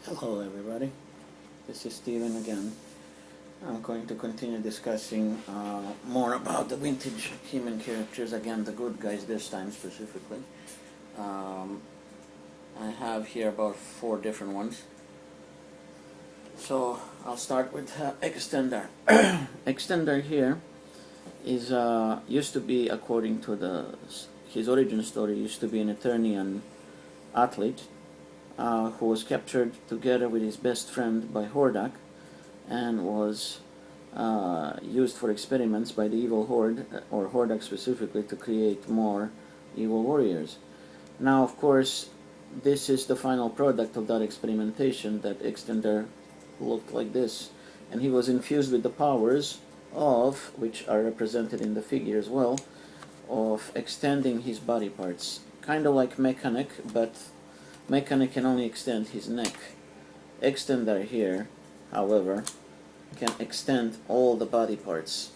Hello everybody, this is Steven again. I'm going to continue discussing more about the vintage human characters, again the good guys this time specifically. I have here about 4 different ones. So I'll start with Extendar. Extendar here is used to be, according to his origin story, used to be an Eternian athlete who was captured together with his best friend by Hordak and was used for experiments by the evil Horde, or Hordak specifically, to create more evil warriors. Now, of course, this is the final product of that experimentation, that Extendar looked like this, and he was infused with the powers of, which are represented in the figure as well, of extending his body parts, kind of like Mechanic, but Mechanic can only extend his neck. Extendar here, however, can extend all the body parts,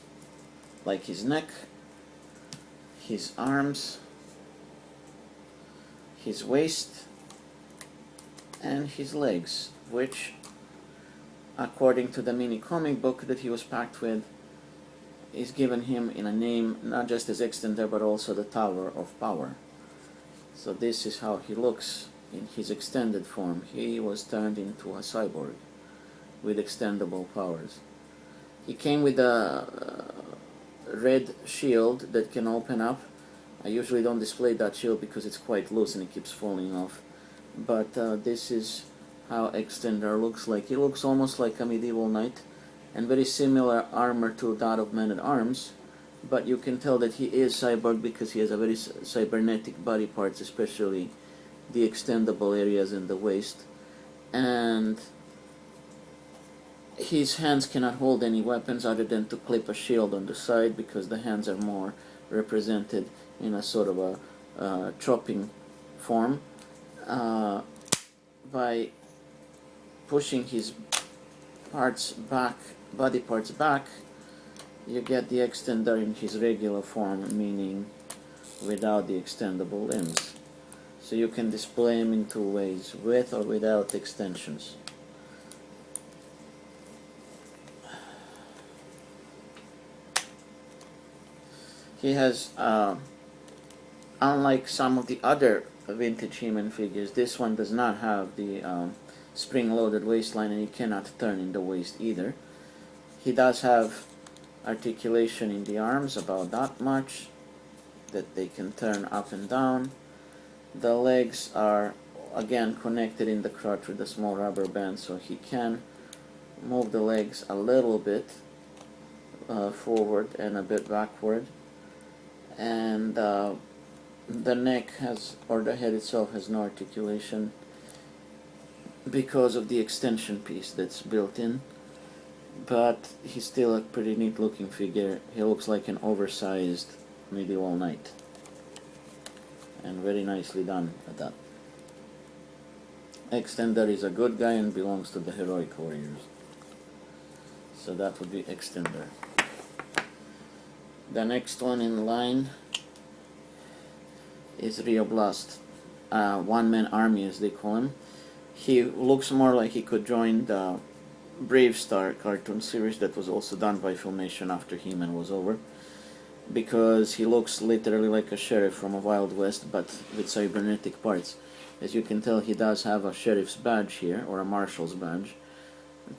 like his neck, his arms, his waist, and his legs, which, according to the mini comic book that he was packed with, is given him in a name not just as Extendar but also the Tower of Power. So this is how he looks in his extended form. He was turned into a cyborg with extendable powers. He came with a red shield that can open up. I usually don't display that shield because it's quite loose and it keeps falling off. But this is how Extendar looks like. He looks almost like a medieval knight, and very similar armor to that of Men-at-Arms, but you can tell that he is cyborg because he has a very cybernetic body parts, especially the extendable areas in the waist, and his hands cannot hold any weapons other than to clip a shield on the side, because the hands are more represented in a sort of a chopping form. By pushing his body parts back, you get the Extendar in his regular form, meaning without the extendable limbs. So you can display him in 2 ways, with or without extensions. He has, unlike some of the other vintage human figures, this one does not have the spring-loaded waistline, and he cannot turn in the waist either. He does have articulation in the arms, about that much, that they can turn up and down. The legs are again connected in the crotch with a small rubber band, so he can move the legs a little bit forward and a bit backward. And the neck has, or the head itself has no articulation because of the extension piece that's built in. But he's still a pretty neat looking figure. He looks like an oversized medieval knight, and very nicely done at that. Extendar is a good guy and belongs to the heroic warriors. So that would be Extendar. The next one in line is Rio Blast, one-man army as they call him. He looks more like he could join the Brave Star cartoon series that was also done by Filmation after He-Man was over, because he looks literally like a sheriff from a Wild West, but with cybernetic parts. As you can tell, he does have a sheriff's badge here, or a marshal's badge.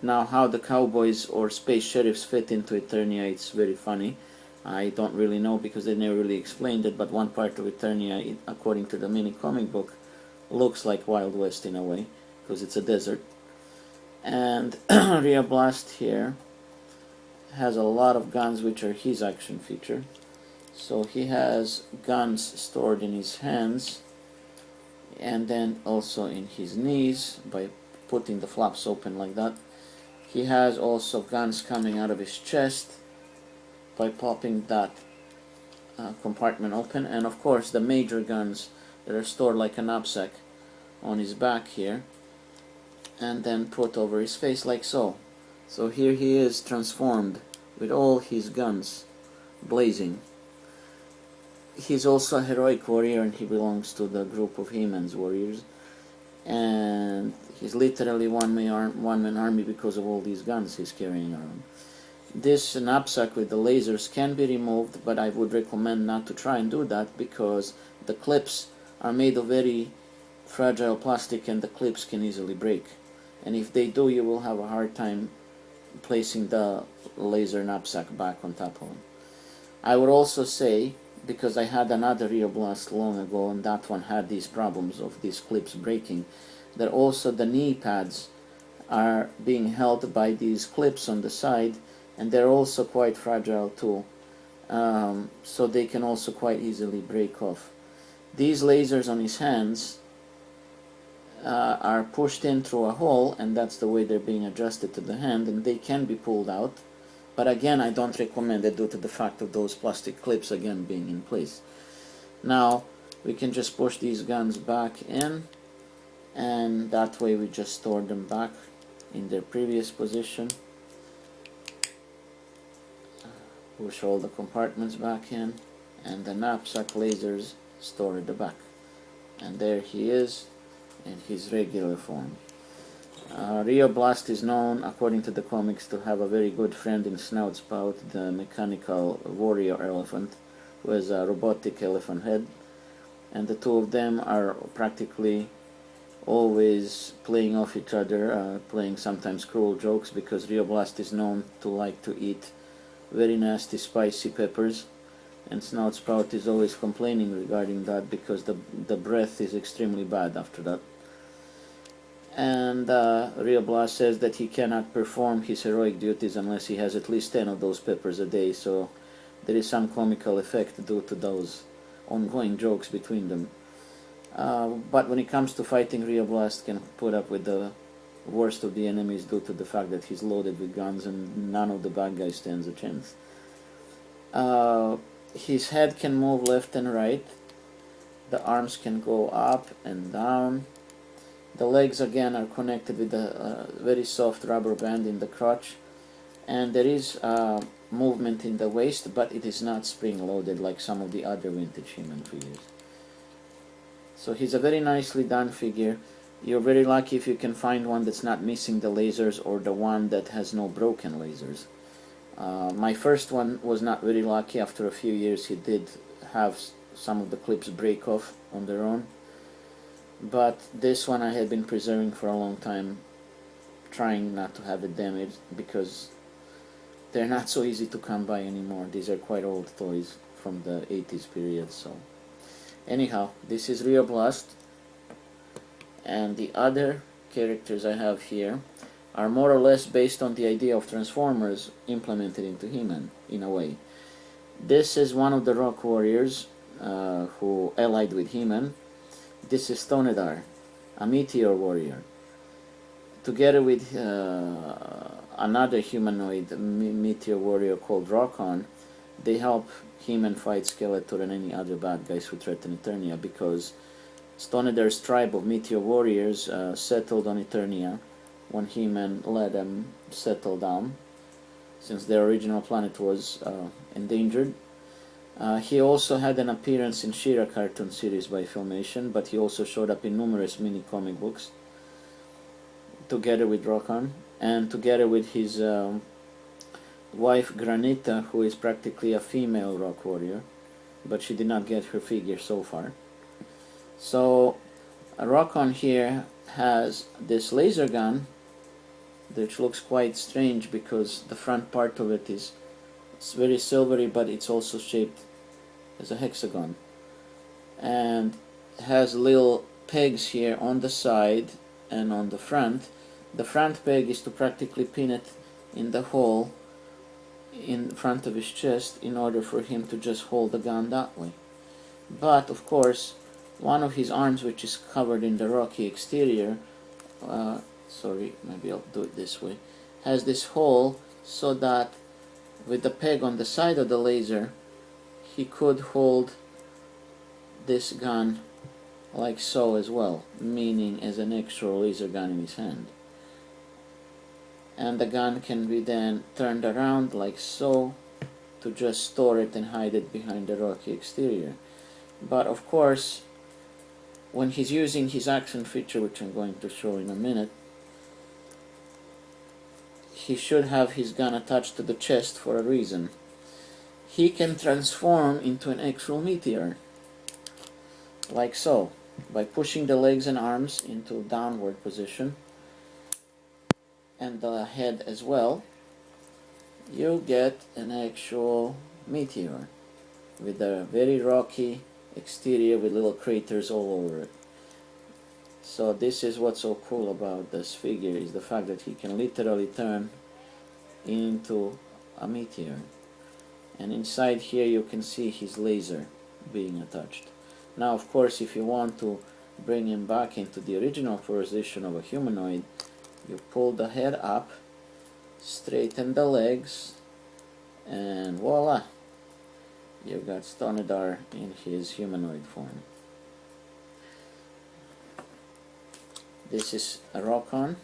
Now, how the cowboys or space sheriffs fit into Eternia, it's very funny. I don't really know because they never really explained it, but one part of Eternia, according to the mini comic book, looks like Wild West in a way, because it's a desert. And Rio Blast here has a lot of guns, which are his action feature. So he has guns stored in his hands, and then also in his knees by putting the flaps open like that. He has also guns coming out of his chest by popping that compartment open, and of course the major guns that are stored like a knapsack on his back here, and then put over his face like so. So here he is transformed with all his guns blazing. He's also a heroic warrior, and he belongs to the group of He-Man's warriors, and He's literally one-man army because of all these guns he's carrying around. This knapsack with the lasers can be removed, but I would recommend not to try and do that because the clips are made of very fragile plastic and the clips can easily break. And if they do, you will have a hard time placing the laser knapsack back on top of him. I would also say, because I had another Rio Blast long ago and that one had these problems of these clips breaking, that also the knee pads are being held by these clips on the side, and they're also quite fragile too, so they can also quite easily break off. These lasers on his hands are pushed in through a hole, and that's the way they're being adjusted to the hand, and they can be pulled out. But again, I don't recommend it due to the fact of those plastic clips again being in place. Now we can just push these guns back in, and that way we just store them back in their previous position. Push all the compartments back in, and the knapsack lasers store at the back. And there he is in his regular form. Rio Blast is known, according to the comics, to have a very good friend in Snoutspout, the mechanical warrior elephant, who has a robotic elephant head, and the two of them are practically always playing off each other, playing sometimes cruel jokes, because Rio Blast is known to like to eat very nasty spicy peppers, and Snoutspout is always complaining regarding that because the breath is extremely bad after that. And Rio Blast says that he cannot perform his heroic duties unless he has at least 10 of those peppers a day, so there is some comical effect due to those ongoing jokes between them. But when it comes to fighting, Rio Blast can put up with the worst of the enemies due to the fact that he's loaded with guns and none of the bad guys stands a chance. His head can move left and right. The arms can go up and down. The legs again are connected with a very soft rubber band in the crotch, and there is movement in the waist, but it is not spring loaded like some of the other vintage He-Man figures. So he's a very nicely done figure. You're very lucky if you can find one that's not missing the lasers or the one that has no broken lasers. My first one was not very lucky. After a few years he did have some of the clips break off on their own. But this one I had been preserving for a long time, trying not to have it damaged, because they're not so easy to come by anymore. These are quite old toys from the 80s period. So anyhow, this is Rio Blast, and the other characters I have here are more or less based on the idea of Transformers implemented into He-Man, in a way. This is one of the Rock Warriors who allied with He-Man. This is Stonedar, a Meteor Warrior. Together with another humanoid Meteor Warrior called Rokkon, they help He-Man fight Skeletor and any other bad guys who threaten Eternia, because Stonedar's tribe of Meteor Warriors settled on Eternia when He-Man let them settle down, since their original planet was endangered. He also had an appearance in She-Ra cartoon series by Filmation, but he also showed up in numerous mini comic books together with Rokkon, and together with his wife Granita, who is practically a female Rock Warrior, but she did not get her figure so far. So Rokkon here has this laser gun, which looks quite strange because the front part of it is very silvery, but it's also shaped as a hexagon, and has little pegs here on the side and on the front. The front peg is to practically pin it in the hole in front of his chest in order for him to just hold the gun that way. But of course, one of his arms, which is covered in the rocky exterior, sorry, maybe I'll do it this way, has this hole so that with the peg on the side of the laser, he could hold this gun like so as well, meaning as an extra laser gun in his hand. And the gun can be then turned around like so to just store it and hide it behind the rocky exterior. But of course, when he's using his action feature, which I'm going to show in a minute, he should have his gun attached to the chest for a reason. He can transform into an actual meteor, like so, by pushing the legs and arms into downward position, and the head as well. You get an actual meteor with a very rocky exterior with little craters all over it. So this is what's so cool about this figure, is the fact that he can literally turn into a meteor. And inside here you can see his laser being attached. Now of course, if you want to bring him back into the original position of a humanoid, you pull the head up, straighten the legs, and voila, you've got Stonedar in his humanoid form. This is a Rokkon,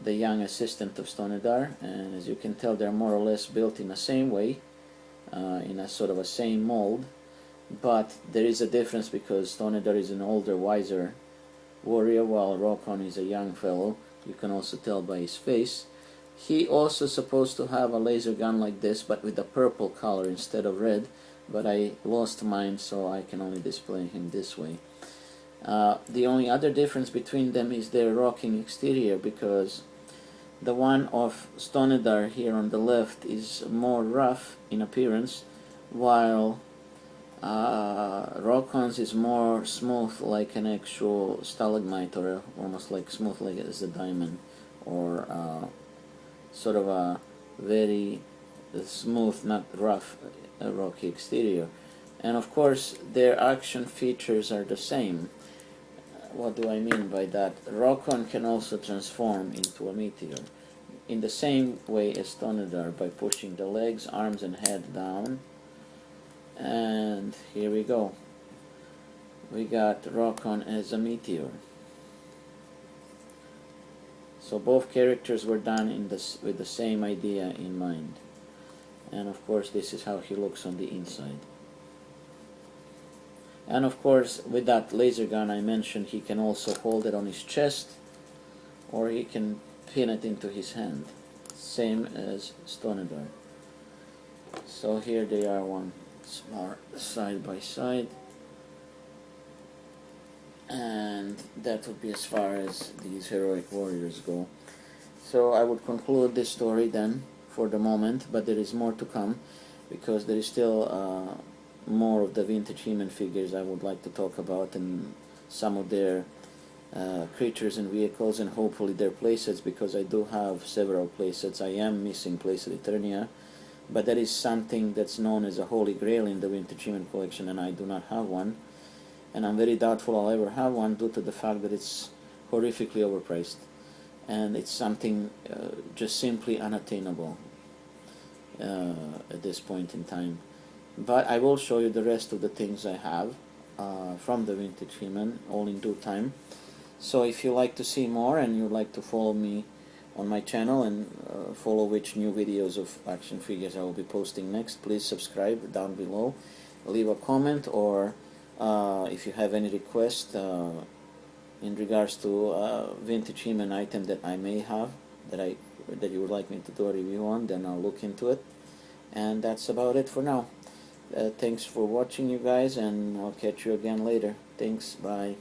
the young assistant of Stonedar, and as you can tell, they're more or less built in the same way, in a sort of a same mold, but there is a difference because Stonedar is an older, wiser warrior, while Rokkon is a young fellow. You can also tell by his face. He also supposed to have a laser gun like this, but with a purple color instead of red, but I lost mine, so I can only display him this way. The only other difference between them is their rocking exterior, because the one of Stonedar here on the left is more rough in appearance, while Rokkon's is more smooth, like an actual stalagmite, or almost like smooth like as a diamond, or sort of a very smooth, not rough, rocky exterior. And of course their action features are the same. What do I mean by that? Rokkon can also transform into a meteor in the same way as Stonedar, by pushing the legs, arms and head down. And here we go. We got Rokkon as a meteor. So both characters were done with the same idea in mind. And of course this is how he looks on the inside. And of course, with that laser gun I mentioned, he can also hold it on his chest, or he can pin it into his hand, same as Stonedar. So here they are, once more side by side, and that would be as far as these heroic warriors go. So I would conclude this story then for the moment, but there is more to come, because there is still more of the vintage He-Man figures I would like to talk about, and some of their creatures and vehicles, and hopefully their playsets, because I do have several playsets. I am missing playset Eternia, but that is something that's known as a holy grail in the vintage He-Man collection, and I do not have one, and I'm very doubtful I'll ever have one, due to the fact that it's horrifically overpriced, and it's something just simply unattainable at this point in time. But I will show you the rest of the things I have from the vintage He-Man, all in due time. So if you like to see more, and you'd like to follow me on my channel and follow which new videos of action figures I will be posting next, please subscribe down below, leave a comment, or if you have any request in regards to vintage He-Man item that I may have, that you would like me to do a review on, then I'll look into it. And that's about it for now. Thanks for watching, you guys, and I'll catch you again later. Thanks, bye.